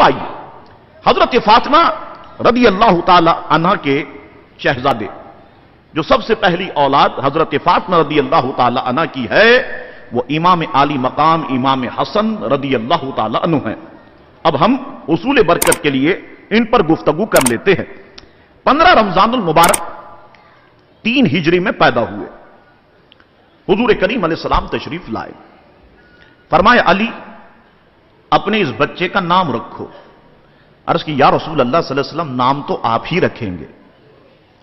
अब आइए, हजरत फातिमा रदी अल्लाह ताला अन्हा के शहजादे, जो सबसे पहली औलाद हजरत फातिमा रदी अल्लाह ताला अन्हा की है, वो इमाम आली मकाम इमाम हसन रदी अल्लाह ताला अन्हु हैं। अब हम उसूल बरकत के लिए इन पर गुफ्तगू कर लेते हैं। 15 रमजानुल मुबारक 3 हिजरी में पैदा हुए। हुजूर करीम अलैहिस्सलाम तशरीफ लाए, फरमाया अली अपने इस बच्चे का नाम रखो। अर्ज की या रसूल अल्लाह सल्लल्लाहु अलैहि वसल्लम नाम तो आप ही रखेंगे।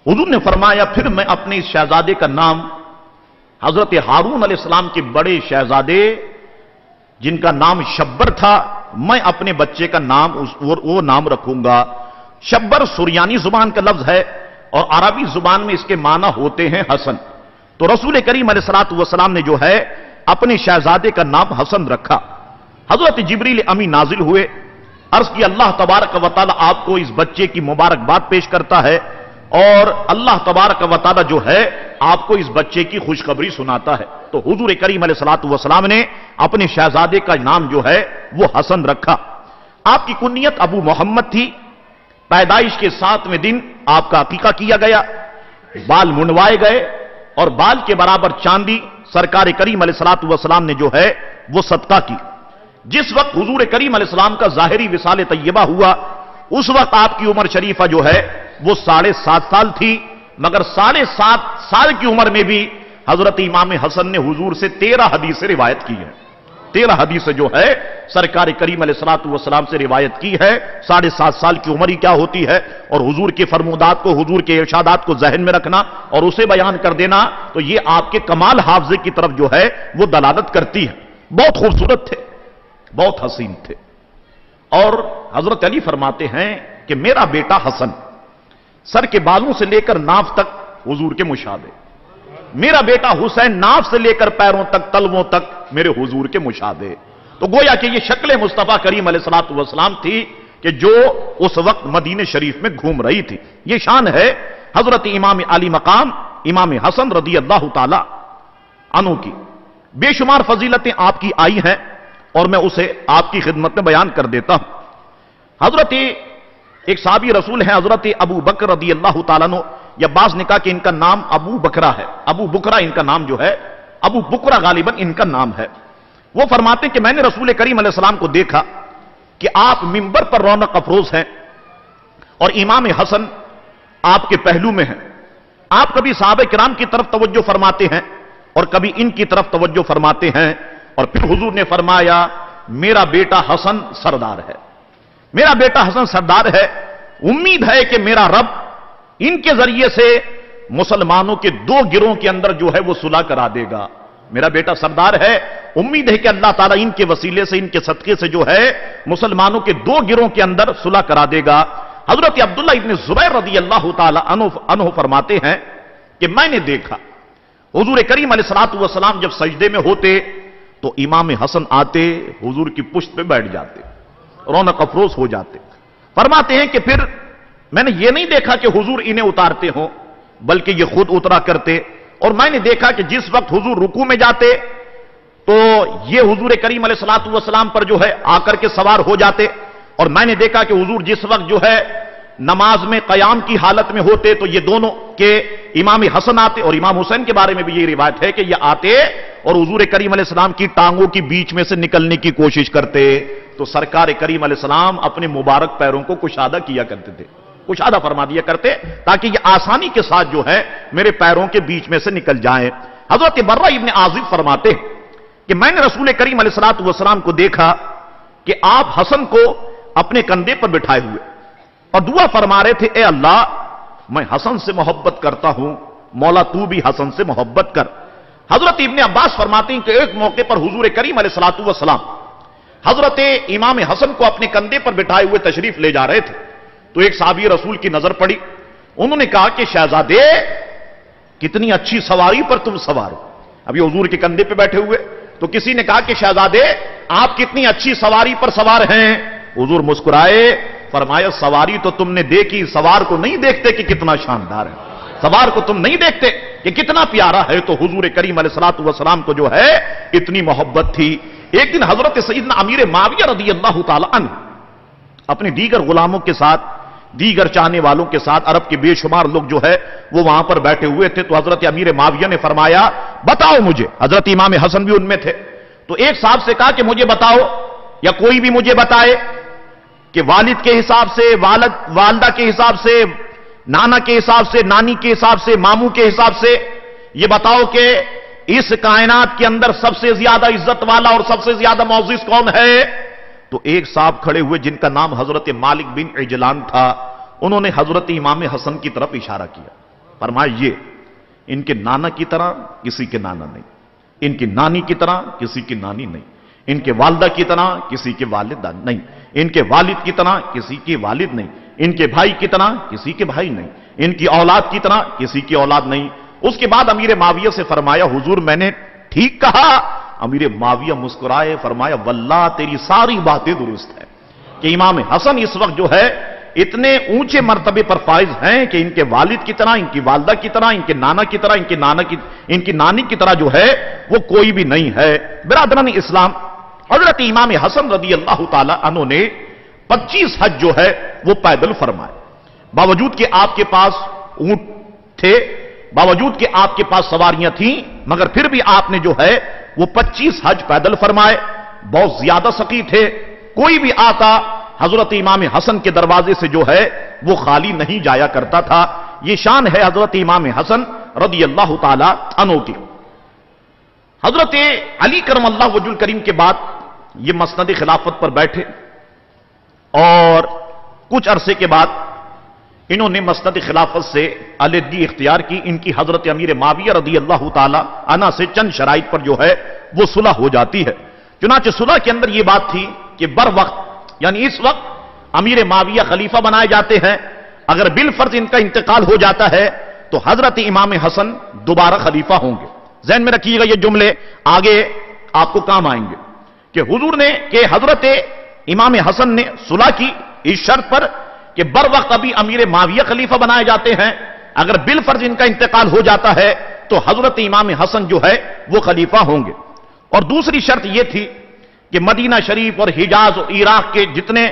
हुजूर ने फरमाया फिर मैं अपने इस शहजादे का नाम हजरत हारून अलैहिस्सलाम के बड़े शहजादे जिनका नाम शब्बर था, मैं अपने बच्चे का नाम वो नाम रखूंगा। शब्बर सुरयानी जुबान का लफ्ज है और अरबी जुबान में इसके माना होते हैं हसन। तो रसूल करीम अलैहिस्सलातु वस्सलाम ने जो है अपने शहजादे का नाम हसन रखा। हजरत जिब्रील अमी नाजिल हुए, अर्ज की अल्लाह तबारक व तआला आपको इस बच्चे की मुबारकबाद पेश करता है और अल्लाह तबारक व तआला जो है आपको इस बच्चे की खुशखबरी सुनाता है। तो हुजूर करीम अलैहिस्सलातु वस्सलाम ने अपने शहजादे का नाम जो है वो हसन रखा। आपकी कुन्नियत अबू मोहम्मद थी। पैदाइश के 7वें दिन आपका अकीका किया गया, बाल मुंडवाए गए और बाल के बराबर चांदी सरकार करीम अलैहिस्सलातु वस्सलाम ने जो है वो सदका की। जिस वक्त हुजूर करीम अलैहिस्सलाम का ज़ाहिरी विसाल तैयबा हुआ, उस वक्त आपकी उम्र शरीफा जो है वो 7.5 साल थी, मगर 7.5 साल की उम्र में भी हजरत इमाम हसन ने हुजूर से 13 हदीसें रिवायत की है। 13 हदीसें जो है सरकार करीम अलैहिस्सलातु वस्सलाम से रिवायत की है। 7.5 साल की उम्र ही क्या होती है, और हुजूर के फरमूदात को, हुजूर के इरशादात को जहन में रखना और उसे बयान कर देना, तो ये आपके कमाल हाफजे की तरफ जो है वो दलालत करती है। बहुत खूबसूरत थे, बहुत हसीन थे। और हजरत अली फरमाते हैं कि मेरा बेटा हसन सर के बालों से लेकर नाफ तक हुजूर के मुशाबे, मेरा बेटा हुसैन नाफ से लेकर पैरों तक, तलवों तक मेरे हुजूर के मुशाबे। तो गोया कि ये शक्ल मुस्तफा करीम अलैहिस्सलातु वस्सलाम थी कि जो उस वक्त मदीने शरीफ में घूम रही थी। ये शान है हजरत इमाम अली मकाम इमाम हसन रदी अल्लाह ताला अन्हु की। बेशुमार फजीलतें आपकी आई हैं और मैं उसे आपकी खिदमत में बयान कर देता हूं। हजरत एक साहबी रसूल है हजरत अबू बकर रदी अल्लाह ताला अन्हु, या बाज ने कहा कि इनका नाम अबू बकरा है, अबू बुकरा इनका नाम जो है, अबू बुकरा गालिबन इनका नाम है। वो फरमाते हैं कि मैंने रसूल करीम अलैहिस्सलाम को देखा कि आप मिंबर पर रौनक अफरोज हैं और इमाम हसन आपके पहलू में हैं। आप कभी साहबे किराम की तरफ तवज्जो फरमाते हैं और कभी इनकी तरफ तवज्जो फरमाते हैं। और फिर हुजूर ने फरमाया मेरा बेटा हसन सरदार है, मेरा बेटा हसन सरदार है। उम्मीद है कि मेरा रब इनके जरिए से मुसलमानों के 2 गिरोह के अंदर जो है वो सुलह करा देगा। मेरा बेटा सरदार है, उम्मीद है कि अल्लाह ताला इनके वसीले से, इनके सदके से जो है मुसलमानों के 2 गिरोह के अंदर सुलह करा देगा। हजरत अब्दुल्ला इब्न जुबैर रदी अल्लाह ताला अन्हु फरमाते हैं कि मैंने देखा हुजूर करीम अलैहिस्सलातु वस्सलाम जब सजदे में होते तो इमाम हसन आते, हुजूर की पुश्त पे बैठ जाते, रौनक अफरोज हो जाते। फरमाते हैं कि फिर मैंने ये नहीं देखा कि हुजूर इन्हें उतारते हो, बल्कि ये खुद उतरा करते। और मैंने देखा कि जिस वक्त हुजूर रुकू में जाते तो ये हुजूर करीम अलैहिस्सलातु वस्सलाम पर जो है आकर के सवार हो जाते। और मैंने देखा कि हुजूर जिस वक्त जो है नमाज में कयाम की हालत में होते तो ये दोनों के इमाम हसन आते, और इमाम हुसैन के बारे में भी ये रिवायत है कि ये आते और हुजूर करीम अलैहिस्सलाम की टांगों की बीच में से निकलने की कोशिश करते। तो सरकार करीम अलैहिस्सलाम अपने मुबारक पैरों को कुशादा किया करते थे, कुशादा फरमा दिया करते, ताकि ये आसानी के साथ जो है मेरे पैरों के बीच में से निकल जाएं। हजरत बर्रा इब्न आजिब फरमाते कि मैंने रसूल करीम अलैहिस्सलातु वस्सलाम को देखा कि आप हसन को अपने कंधे पर बिठाए हुए और दुआ फरमा रहे थे, ए अल्लाह मैं हसन से मोहब्बत करता हूं, मौला तू भी हसन से मोहब्बत कर। हजरत इब्ने अब्बास फरमाते हैं कि एक मौके पर हुजूर करीम अलैहिस्सलातु वस्सलाम हजरत इमाम हसन को अपने कंधे पर बिठाए हुए तशरीफ ले जा रहे थे। तो एक साहबी रसूल की नजर पड़ी, उन्होंने कहा कि शहजादे कितनी अच्छी सवारी पर तुम सवार हो। अभी हुजूर के कंधे पे बैठे हुए, तो किसी ने कहा कि शहजादे आप कितनी अच्छी सवारी पर सवार हैं। हुजूर मुस्कुराए, फरमाया सवारी तो तुमने देखी, सवार को नहीं देखते कि कितना शानदार है, सवार को तुम नहीं देखते कि कितना प्यारा है। तो हुजूर करीम अलैहिस्सलातु वस्सलाम को जो है इतनी मोहब्बत थी। एक दिन हजरत सईदना अमीर माविया रदी अल्लाह ताला अन्हु اپنے دیگر غلاموں کے ساتھ، دیگر چاہنے والوں کے ساتھ، عرب کے بے شمار لوگ جو ہے وہ وہاں پر بیٹھے ہوئے تھے. تو حضرت امیر معاویہ نے فرمایا بتاؤ مجھے. حضرت امام حسن بھی ان میں تھے. تو ایک صاحب سے کہا کہ مجھے بتاؤ، یا کوئی بھی مجھے بتائے کہ والد کے حساب سے، والدہ کے حساب سے، نانا کے حساب سے، نانی کے حساب سے، ماموں کے حساب سے، یہ بتاؤ کہ اس کائنات کے اندر سب سے زیادہ عزت والا اور سب سے زیادہ معزز کون ہے؟ تو ایک صاحب کھڑے ہوئے جن کا نام حضرت مالک بن عجلان تھا، انہوں نے حضرت امام حسن کی طرف اشارہ کیا. فرمایا یہ ان کے نانا کی طرح کسی کے نانا نہیں، ان کی نانی کی طرح کسی کی نانی نہیں، ان کے والدہ کی طرح کسی کے والدہ نہیں، ان کے والد کی طرح کسی کے والد نہیں، ان کے بھائی کی طرح کسی کے بھائی نہیں، ان کی اولاد کی طرح کسی کی اولاد نہیں. اس کے بعد امیر معاویہ سے فرمایا حضور میں نے ٹھیک کہا؟ امیر معاویہ مسکرائے، فرمایا واللہ تیری ساری باتیں درست ہیں کہ امام حسن اس وقت جو ہے اتنے اونچے مرتبے پر فائز ہیں کہ ان کے والد کی طرح، ان کی والدہ کی طرح، ان کے نانا کی طرح، ان کی نانی کی طرح جو ہے وہ کوئی بھی نہیں ہے. برادران اسلام، حضرت امام حسن رضی اللہ تعالی عنہ نے 25 حج جو ہے وہ پیدل فرمائے. باوجود کہ آپ کے پاس اونٹ تھے، باوجود کہ آپ کے پاس سواریاں تھیں، مگر پھر بھی آپ نے جو ہے وہ 25 حج پیدل فرمائے. بہت زیادہ سقی تھے، کوئی بھی آتا حضرت امام حسن کے دروازے سے جو ہے وہ خالی نہیں جایا کرتا تھا. یہ شان ہے حضرت امام حسن رضی اللہ تعالی عنہ کی. حضرت علی کرم اللہ وجہ الکریم کے بعد یہ مسند خلافت پر بیٹھے اور کچھ عرصے کے بعد انہوں نے مسند خلافت سے علیحدگی اختیار کی. ان کی حضرت امیر معاویہ رضی اللہ تعالی عنہ سے چند شرائط پر جو ہے وہ صلح ہو جاتی ہے. چنانچہ صلح کے اندر یہ بات تھی کہ بر وقت، یعنی اس وقت امیر معاویہ خلیفہ بنائے جاتے ہیں، اگر بالفرض ان کا انتقال ہو جاتا ہے تو حضرت امام حسن دوبارہ خلیفہ ہوں گے. ذہن میں رکھیے گا یہ جملے، آگے آپ کو کام آئیں گے کہ حضور نے کہ حضرت امام حسن نے صلح کی اس شرط پر کہ بر وقت ابھی امیر معاویہ خلیفہ بنائے جاتے ہیں، اگر بالفرض ان کا انتقال ہو جاتا ہے تو حضرت امام حسن جو ہے وہ خلیفہ ہوں گے. اور دوسری شرط یہ تھی کہ مدینہ شریف اور حجاز اور عراق کے جتنے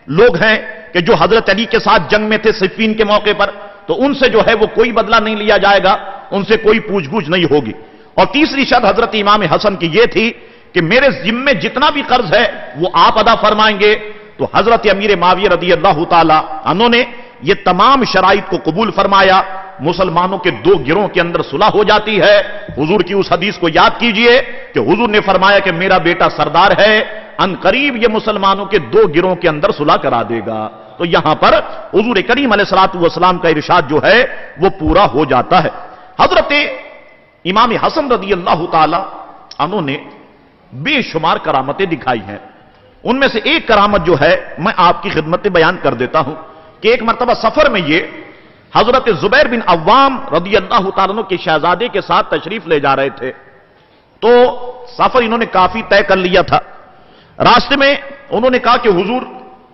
لوگ ہیں کہ جو حضرت علی کے ساتھ جنگ میں تھے صفین کے موقع پر، تو ان سے جو ہے وہ کوئی بدلہ نہیں لیا جائے گا، ان سے کوئی پوچھ گچھ نہیں ہوگی. اور تیسری شرط حضرت امام حسن کی یہ تھی کہ میرے ذمے جتنا بھی قرض ہے وہ آپ ادا فرمائیں گے. تو حضرت امیر معاویہ رضی اللہ تعالی عنہ نے یہ تمام شرائط کو قبول فرمایا. مسلمانوں کے دو گروہ کے اندر صلح ہو جاتی ہے. حضور کی اس حدیث کو یاد کیجئے کہ حضور نے فرمایا کہ میرا بیٹا سردار ہے، ان قریب یہ مسلمانوں کے دو گروہ کے اندر صلح کرا دے گا. تو یہاں پر حضور کریم علیہ الصلوۃ والسلام کا ارشاد جو ہے وہ پورا ہو جاتا ہے. حضرت امام حسن رضی اللہ تعالی عنہ نے بے شمار کرامتیں دکھائی ہیں. ان میں سے ایک کرامت جو ہے میں آپ کی خدمت میں بیان کر دیتا ہوں کہ ایک مرتبہ سفر میں یہ حضرت زبیر بن عوام رضی اللہ تعالیٰ عنہ کے شہزادے کے ساتھ تشریف لے جا رہے تھے. تو سفر انہوں نے کافی طے کر لیا تھا. راستے میں انہوں نے کہا کہ حضور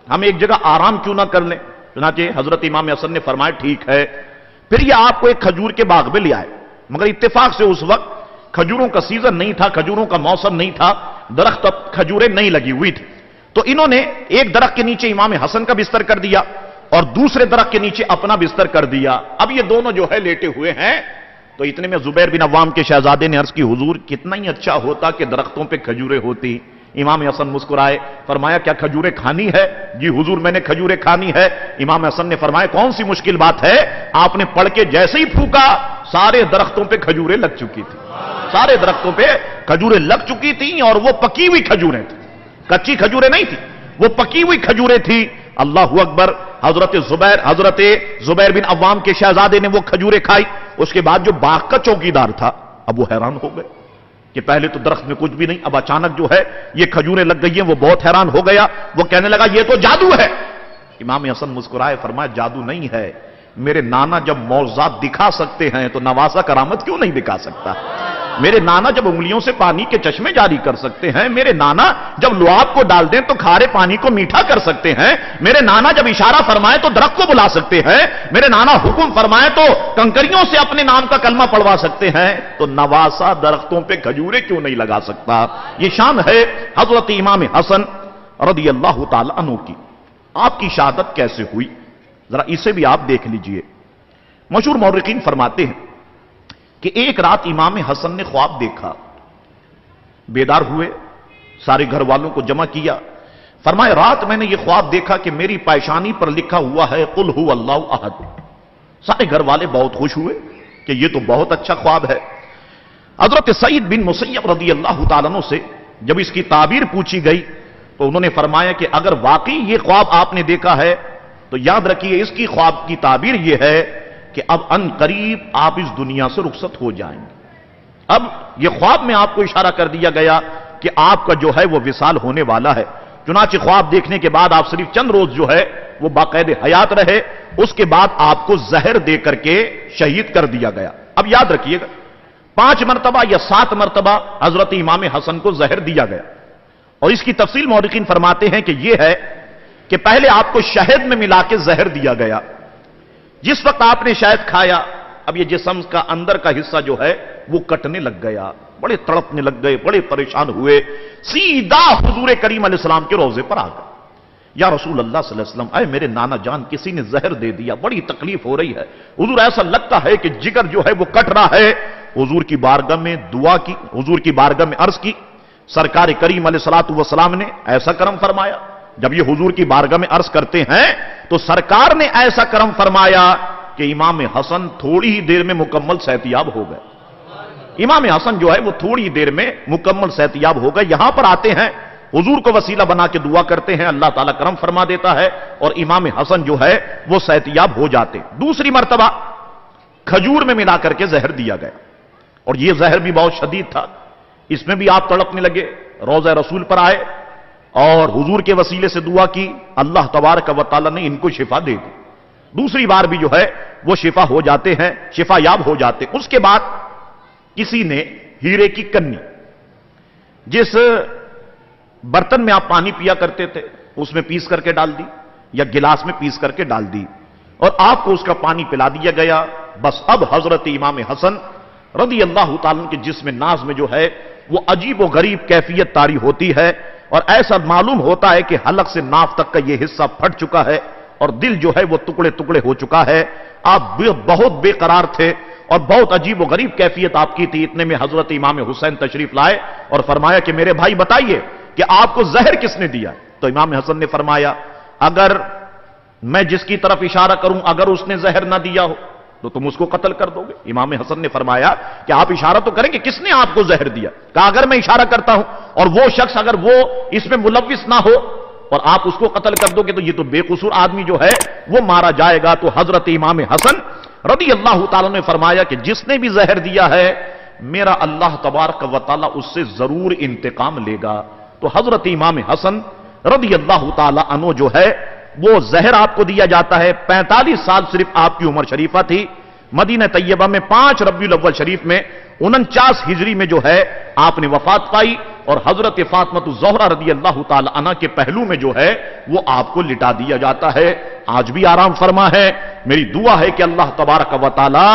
ہم ایک جگہ آرام کیوں نہ کر لیں. چنانچہ حضرت امام حسن نے فرمایا ٹھیک ہے. پھر یہ آپ کو ایک کھجور کے باغ میں لے آئے، مگر اتفاق سے اس وقت کھجوروں کا سیزن نہیں تھا، کھجوروں کا موسم نہیں تھا، درخت کھجوریں نہیں لگی ہوئی تھی. تو انہوں نے ایک درخت کے نیچے امام حسن کا بستر کر دیا اور دوسرے درخت کے نیچے اپنا بستر کر دیا. اب یہ دونوں جو ہے لیٹے ہوئے ہیں. تو اتنے میں زبیر بن عوام کے شہزادے نے عرض کی حضور کتنا ہی اچھا ہوتا کہ درختوں پہ کھجوریں ہوتی. امام حسن مسکرائے، فرمایا کیا کھجوریں کھانی ہے؟ جی حضور میں نے کھجوریں کھانی ہے. امام حسن نے فرمایا کون سی مشکل بات ہے؟ آپ نے پڑھ کے جیسے ہی پھونکا سارے درختوں پہ کھجوریں لگ چکی تھی. سارے درختوں پہ کھجوریں لگ چکی تھیں اور وہ پکی ہوئی کھجوریں تھیں، کچی کھجوریں نہیں تھی، وہ پکی ہوئی کھجوریں تھی. اللہ اکبر. حضرت زبیر بن عوام کے شہزادے نے وہ کھجوریں کھائی. اس کے بعد جو باغ کا چوکیدار تھا اب وہ حیران ہو گئے کہ پہلے تو درخت میں کچھ بھی نہیں، اب اچانک جو ہے یہ کھجوریں لگ گئی ہیں. وہ بہت حیران ہو گیا. وہ کہنے لگا یہ تو جادو ہے. امام حسن مسکرائے، فرمایا جادو نہیں ہے. میرے نانا جب معجزات دکھا سکتے ہیں تو نواسا کرامت کیوں نہیں دکھا سکتا؟ میرے نانا جب انگلیوں سے پانی کے چشمے جاری کر سکتے ہیں، میرے نانا جب لعاب کو ڈال دیں تو کھارے پانی کو میٹھا کر سکتے ہیں، میرے نانا جب اشارہ فرمائے تو درخت کو بلا سکتے ہیں، میرے نانا حکم فرمائے تو کنکریوں سے اپنے نام کا کلمہ پڑھوا سکتے ہیں، تو نواسا درختوں پہ کھجوریں کیوں نہیں لگا سکتا؟ یہ شان ہے حضرت امام حسن رضی اللہ تعالی عنہ کی. आपकी शहादत कैसे हुई, जरा इसे भी आप देख लीजिए। मशहूर मौर्रिखीन फरमाते हैं कि एक रात इमाम हसन ने ख्वाब देखा, बेदार हुए, सारे घर वालों को जमा किया, फरमाया रात मैंने यह ख्वाब देखा कि मेरी पेशानी पर लिखा हुआ है कुल हु अल्लाहु अहद। सारे घर वाले बहुत खुश हुए कि यह तो बहुत अच्छा ख्वाब है। हजरत सईद बिन मुसय्यब रज़ी अल्लाह ताला अन्हु से जब इसकी ताबीर पूछी गई तो उन्होंने फरमाया कि अगर वाकई ये ख्वाब आपने देखा है तो याद रखिए इसकी ख्वाब की ताबीर यह है कि अब अन करीब आप इस दुनिया से रुखसत हो जाएंगे। अब यह ख्वाब में आपको इशारा कर दिया गया कि आपका जो है वो विसाल होने वाला है। चुनांचे ख्वाब देखने के बाद आप सिर्फ चंद रोज जो है वो बाकायदे हयात रहे, उसके बाद आपको जहर दे करके शहीद कर दिया गया। अब याद रखिएगा 5 मरतबा या 7 मरतबा हजरत इमाम हसन को जहर दिया गया। और इसकी तफसील मौरिखीन फरमाते हैं कि यह है कि पहले आपको शहद में मिला के जहर दिया गया। जिस वक्त आपने शहद खाया, अब यह जिस्म का अंदर का हिस्सा जो है वो कटने लग गया, बड़े तड़पने लग गए, बड़े परेशान हुए, सीधा हुजूर करीम अलैहिस्सलाम के रोजे पर आ गए। या रसूल अल्लाह सल्लल्लाहु अलैहि वसल्लम, अरे मेरे नाना जान किसी ने जहर दे दिया, बड़ी तकलीफ हो रही है हुजूर, ऐसा लगता है कि जिगर जो है वो कट रहा है। हुजूर की बारगाह में दुआ की, हुजूर की बारगाह में अर्ज की, सरकार करीम अलैहिस्सलातु वस्सलाम ने ऐसा करम फरमाया। जब ये हुजूर की बारगाह में अर्ज करते हैं तो सरकार ने ऐसा करम फरमाया कि इमाम हसन थोड़ी ही देर में मुकम्मल सेहतियाब हो गए। इमाम हसन जो है वो थोड़ी देर में मुकम्मल सेहतियाब हो गए। यहां पर आते हैं, हुजूर को वसीला बना के दुआ करते हैं, अल्लाह ताला करम फरमा देता है और इमाम हसन जो है वो सेहतियाब हो जाते। दूसरी मर्तबा खजूर में मिला करके जहर दिया गया और यह जहर भी बहुत शदीद था, इसमें भी आप तड़पने लगे। रोज़ा रसूल पर आए और हुजूर के वसीले से दुआ की, अल्लाह तबारक व तआला ने इनको शिफा दे दी। दूसरी बार भी जो है वो शिफा हो जाते हैं, शिफा याब हो जाते। उसके बाद किसी ने हीरे की कन्नी, जिस बर्तन में आप पानी पिया करते थे उसमें पीस करके डाल दी या गिलास में पीस करके डाल दी और आपको उसका पानी पिला दिया गया। बस अब हजरत इमाम हसन रज़ी अल्लाह ताला के जिस्म नाज में जो है वो अजीब व गरीब कैफियत तारी होती है और ऐसा मालूम होता है कि हलक से नाफ तक का ये हिस्सा फट चुका है और दिल जो है वो टुकड़े टुकड़े हो चुका है। आप बहुत बेकरार थे और बहुत अजीब व गरीब कैफियत आपकी थी। इतने में हजरत इमाम हुसैन तशरीफ लाए और फरमाया कि मेरे भाई बताइए कि आपको जहर किसने दिया। तो इमाम हसन ने फरमाया अगर मैं जिसकी तरफ इशारा करूं अगर उसने जहर ना दिया हो तो तुम उसको कत्ल कर दोगे। इमाम हसन ने फरमाया कि आप इशारा तो करेंगे किसने आपको जहर दिया। कहा अगर मैं इशारा करता हूं और वो शख्स अगर वो इसमें मुलव्विस ना हो और आप उसको कत्ल कर दोगे तो ये तो बेकसूर आदमी जो है वो मारा जाएगा। तो हजरत इमाम हसन रज़ी अल्लाह ताला ने फरमाया कि जिसने भी जहर दिया है मेरा अल्लाह तबारक व तआला उससे जरूर इंतकाम लेगा। तो हजरत इमाम हसन रज़ी अल्लाह ताला अन्हु जो है वो जहर आपको दिया जाता है। 45 साल सिर्फ आपकी उम्र शरीफा थी। मदीना तैयबा में 5 रबीउल अव्वल शरीफ में 49 हिजरी में जो है आपने वफात पाई और हजरत फातिमा ज़ोहरा रज़ी अल्लाह ताला अन्हा के पहलू में जो है वो आपको लिटा दिया जाता है। आज भी आराम फरमा है। मेरी दुआ है कि अल्लाह तबारक व तआला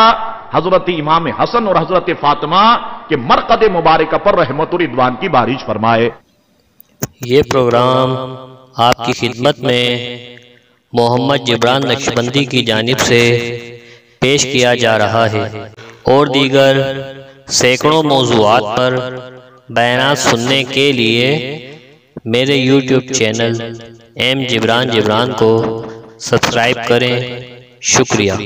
हजरत इमाम हसन और हजरत फातिमा के मरकद मुबारक पर रहमत और रिदवान की बारिश फरमाए। ये प्रोग्राम आपकी खिदमत में मोहम्मद जिब्रान नक्शबंदी की जानिब से पेश किया जा रहा है और दीगर सैकड़ों मौज़ूआत पर बयानात सुनने के लिए मेरे YouTube चैनल एम जिब्रान को सब्सक्राइब करें। शुक्रिया।